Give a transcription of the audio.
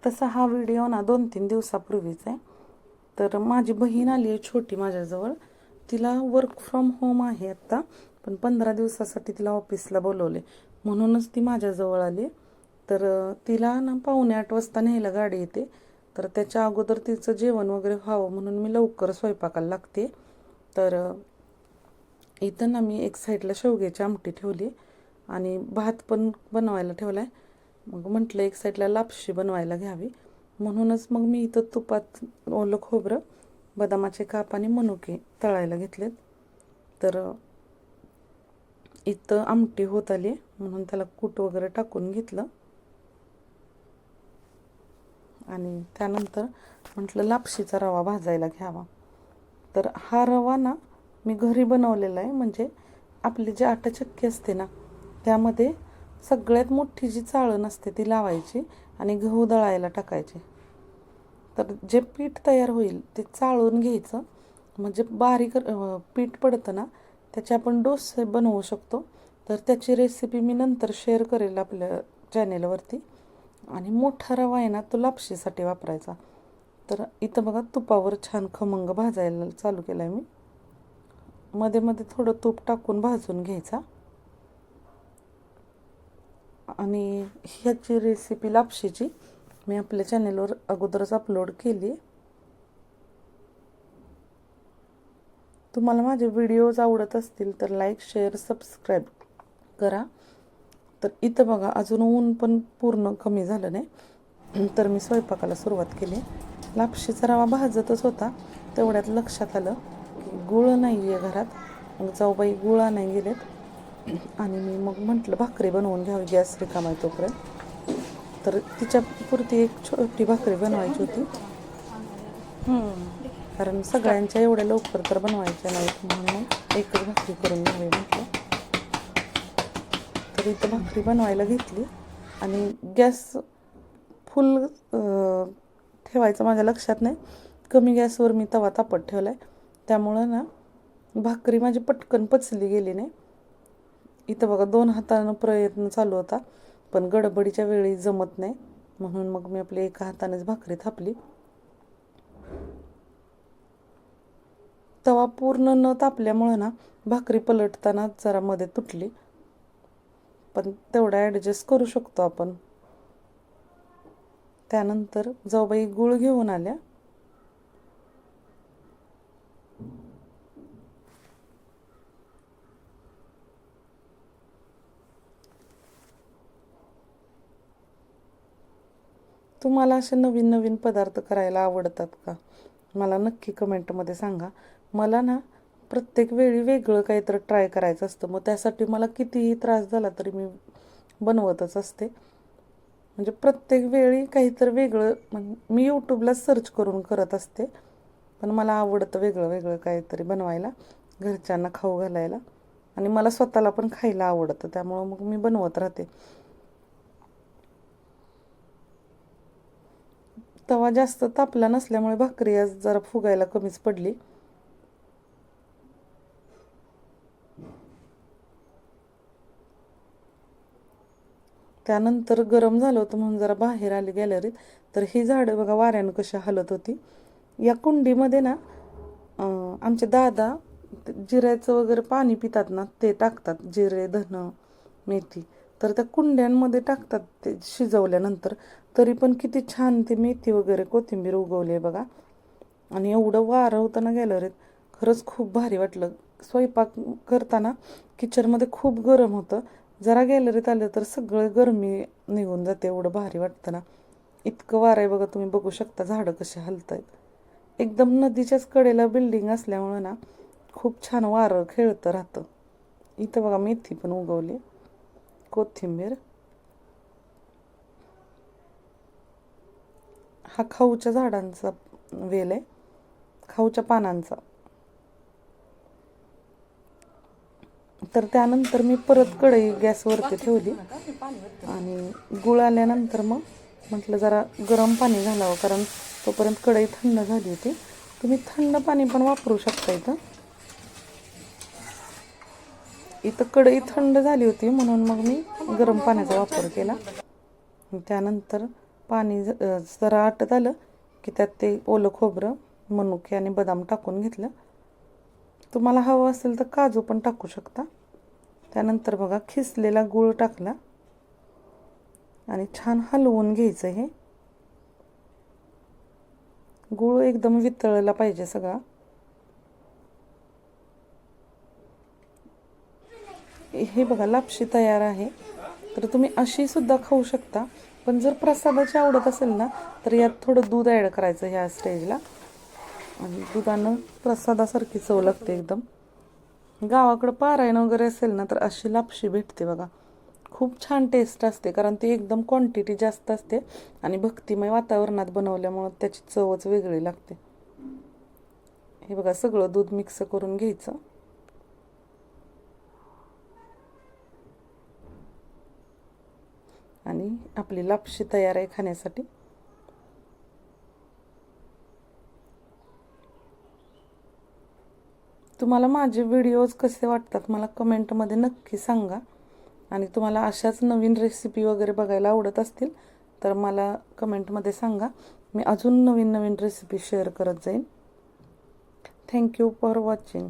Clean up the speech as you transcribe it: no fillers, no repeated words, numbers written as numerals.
तसा हा व्हिडिओ ना 2-3 दिवसापूर्वीचा आहे. तर माझी बहीण आली आहे छोटी माझ्याजवळ. तिला वर्क फ्रॉम होम आहे आत्ता, पण 15 दिवसासाठी तिला ऑफिसला बोलवले, म्हणूनच ती माझ्याजवळ आली. तर तिला ना 7:45 वाजता न्यायला गाडी येते. तर त्याच्या अगोदर तिचं जेवण वगैरे व्हावं म्हणून मी लवकर स्वयंपाकाला लागते. तर इथं ना मी एक साईडला शेवग्याची आमटी ठेवली आणि भात पण बनवायला ठेवला आहे. मग म्हटलं एक साईडला लापशी बनवायला घ्यावी, म्हणूनच मग मी इथं तुपात ओलं खोबरं, बदामाचे काप आणि मनुके तळायला घेतलेत. तर इथं आमटी होत आली म्हणून त्याला कूट वगैरे टाकून घेतलं आणि त्यानंतर म्हटलं लापशीचा रवा भाजायला घ्यावा. तर हा रवा ना मी घरी बनवलेला आहे. म्हणजे आपली जी आटाचक्की असते ना, त्यामध्ये सगळ्यात मोठी जी चाळण असते ती लावायची आणि गहू दळायला टाकायचे. तर जे पीठ तयार होईल ते चाळून घ्यायचं, म्हणजे बारीक पीठ पडतं ना, त्याचे आपण डोसे बनवू शकतो. तर त्याची रेसिपी मी नंतर शेअर करेल आपल्या चॅनेलवरती. आणि मोठा रवा आहे ना, तो लापशीसाठी वापरायचा. तर इथं बघा तुपावर छान खमंग भाजायला चालू केला आहे मी. मध्ये मध्ये थोडं तूप टाकून भाजून घ्यायचा. आणि ह्याची रेसिपी लापशीची मी आपल्या चॅनेलवर अगोदरच अपलोड केली. तुम्हाला माझे व्हिडिओज आवडत असतील तर लाईक, शेअर, सबस्क्राईब करा. तर इथं बघा अजून ऊन पण पूर्ण कमी झालं नाही, तर मी स्वयंपाकाला सुरुवात केली. लापशीचा रवा भाजतच होता, तेवढ्यात लक्षात आलं की गुळ नाही आहे घरात. मग जाऊबाई गुळ नाही गेलेत आणि मी मग म्हटलं भाकरी बनवून घ्यावी, गॅस रिकामा आहे तोपर्यंत. तर तिच्यापुरती एक छोटी भाकरी बनवायची होती, कारण सगळ्यांच्या एवढ्या लवकर तर बनवायच्या नाहीत, म्हणून एकच भाकरी करून घ्यावी म्हटलं. तर इथं भाकरी बनवायला घेतली आणि गॅस फुल ठेवायचं माझ्या लक्षात नाही. कमी गॅसवर मी तवा तापत ठेवला आहे, त्यामुळं ना भाकरी माझी पटकन पचली गेली नाही. इथं बघा 2 हातानं प्रयत्न चालू होता, पण गडबडीच्या वेळी जमत नाही, म्हणून मग मी आपली एका हातानेच भाकरी थापली. तवा पूर्ण न तापल्यामुळे ना भाकरी पलटताना जरा मध्ये तुटली, पण तेवढा ॲडजस्ट करू शकतो आपण. त्यानंतर जाऊबाई गूळ घेऊन आल्या. तुम्हाला असे नवीन नवीन पदार्थ करायला आवडतात का? मला नक्की कमेंटमध्ये सांगा. मला ना प्रत्येक वेळी वेगळं काहीतरी ट्राय करायचं असतं, मग त्यासाठी मला कितीही त्रास झाला तरी मी बनवतच असते. म्हणजे प्रत्येक वेळी काहीतरी वेगळं मी यूट्यूबला सर्च करून करत असते, पण मला आवडतं वेगळं वेगळं काहीतरी बनवायला, घरच्यांना खाऊ घालायला, आणि मला स्वतःला पण खायला आवडतं, त्यामुळं मग मी बनवत राहते. तवा जास्त तापला नसल्यामुळे भाकरी आज जरा फुगायला कमीच पडली. त्यानंतर गरम झालं होतं म्हणून जरा बाहेर आले गॅलरीत. तर ही झाडं बघा वाऱ्यानं कशी हलत होती. या कुंडीमध्ये ना आमचे दादा जिऱ्याचं वगैरे पाणी पितात ना, ते टाकतात, जिरे, धन, मेथी. तर त्या कुंड्यांमध्ये टाकतात ते शिजवल्यानंतर. तरी पण किती छान ते मेथी वगैरे कोथिंबीर उगवली आहे बघा. आणि एवढं वारं होतं ना गॅलरीत, खरंच खूप भारी वाटलं. स्वयंपाक करताना किचनमध्ये खूप गरम होतं, जरा गॅलरीत आलं तर सगळं गरमी निघून जाते, एवढं भारी वाटतं ना. इतकं वारं आहे बघा, तुम्ही बघू शकता झाडं कशी हलत आहेत. एकदम नदीच्याच कडेला बिल्डिंग असल्यामुळं ना खूप छान वारं खेळतं राहतं. इथं बघा मेथी पण उगवली, कोथिंबीर. हा खाऊच्या झाडांचा वेल आहे, खाऊच्या पानांचा. तर त्यानंतर मी परत कढई गॅसवरती ठेवली आणि गुळ आल्यानंतर मग म्हटलं जरा गरम पाणी घालावं, कारण तोपर्यंत कढई थंड झाली होती. तुम्ही थंड पाणी पण वापरू शकता. इथं कढई थंड झाली होती म्हणून मग मी गरम पाण्याचा वापर केला. त्यानंतर पाणी जरा आटत आलं की त्यात ते ओलं खोबरं, मनुके आणि बदाम टाकून घेतलं. तुम्हाला हवं असेल तर काजू पण टाकू शकता. त्यानंतर बघा खिसलेला गूळ टाकला आणि छान हलवून घ्यायचं. हे गूळ एकदम वितळला पाहिजे सगळा. हे बघा लापशी तयार आहे. तर तुम्ही अशी सुद्धा खाऊ शकता, पण जर प्रसादाची आवडत असेल ना तर यात थोडं दूध ॲड करायचं ह्या स्टेजला, आणि दुधानं प्रसादासारखी चव लागते एकदम. गावाकडं पारायण वगैरे असेल ना तर अशी लापशी भेटते बघा. खूप छान टेस्ट असते, कारण ती एकदम क्वांटिटी जास्त असते आणि भक्तिमय वातावरणात बनवल्यामुळं त्याची चवच वेगळी लागते. हे बघा सगळं दूध मिक्स करून घ्यायचं आणि आपली लापशी तयार आहे खाण्यासाठी. तुम्हाला माझे व्हिडिओज कसे वाटतात मला कमेंटमध्ये नक्की सांगा. आणि तुम्हाला अशाच नवीन रेसिपी वगैरे बघायला आवडत असतील तर मला कमेंटमध्ये सांगा. मी अजून नवीन नवीन रेसिपी शेअर करत जाईन. Thank you for watching.